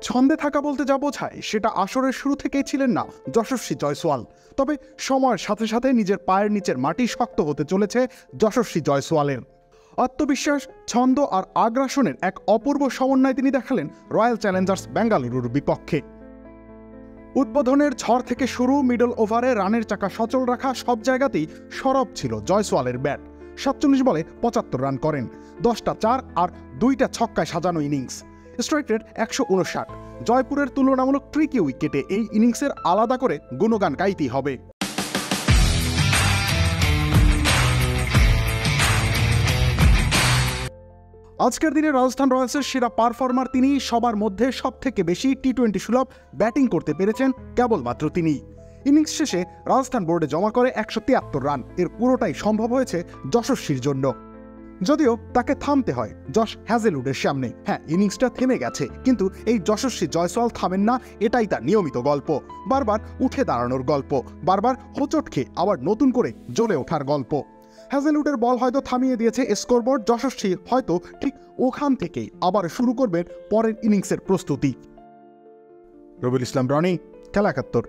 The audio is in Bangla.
ছন্দে থাকা বলতে যা বোঝায় সেটা আসরের শুরু থেকেই ছিলেন না যশস্বী জয়সওয়াল। তবে সময়ের সাথে সাথে নিজের পায়ের নিচের মাটি শক্ত হতে চলেছে যশস্বী জয়সওয়ালের। আত্মবিশ্বাস, ছন্দ আর আগ্রাসনের এক অপূর্ব সমন্বয় তিনি দেখালেন রয়্যাল চ্যালেঞ্জার্স বেঙ্গালুরুর বিপক্ষে। উদ্বোধনের ঝড় থেকে শুরু, মিডল ওভারে রানের চাকা সচল রাখা, সব জায়গাতেই সরব ছিল জয়সওয়ালের ব্যাট। ৪৭ বলে ৭৫ রান করেন, ১০টা ৪ আর ২টা ছক্কায় সাজানো ইনিংস। Strike rate ১৫৯। জয়পুরের তুলনামূলক ট্রিকি উইকেটে এই ইনিংসের আলাদা করে গুণগান গাইতেই হবে। আজকের দিনে রাজস্থান রয়্যালসের সেরা পারফর্মার তিনি। সবার মধ্যে সবথেকে বেশি টি-20 সুলভ ব্যাটিং করতে পেরেছেন কেবলমাত্র তিনি। ইনিংস শেষে রাজস্থান বোর্ডে জমা করে ১৭৩ রান। এর পুরোটাই সম্ভব হয়েছে যশস্বীর জন্য। যদিও তাকে থামতে হয় জশ হ্যাজেলউডের সামনে। হ্যাঁ, ইনিংসটা থেমে গেছে, কিন্তু এই যশস্বী জয়সওয়াল থামেন না। এটাই তার নিয়মিত গল্প। বারবার উঠে দাঁড়ানোর গল্প, বারবার হোঁচট খেয়ে আবার নতুন করে জ্বলে ওঠার গল্প। হ্যাজেলউডের বল হয়তো থামিয়ে দিয়েছে স্কোরবোর্ড, যশস্বী হয়তো ঠিক ওখান থেকেই আবার শুরু করবেন পরের ইনিংসের প্রস্তুতি। রবিউল ইসলাম রনি, খেলা ৭১।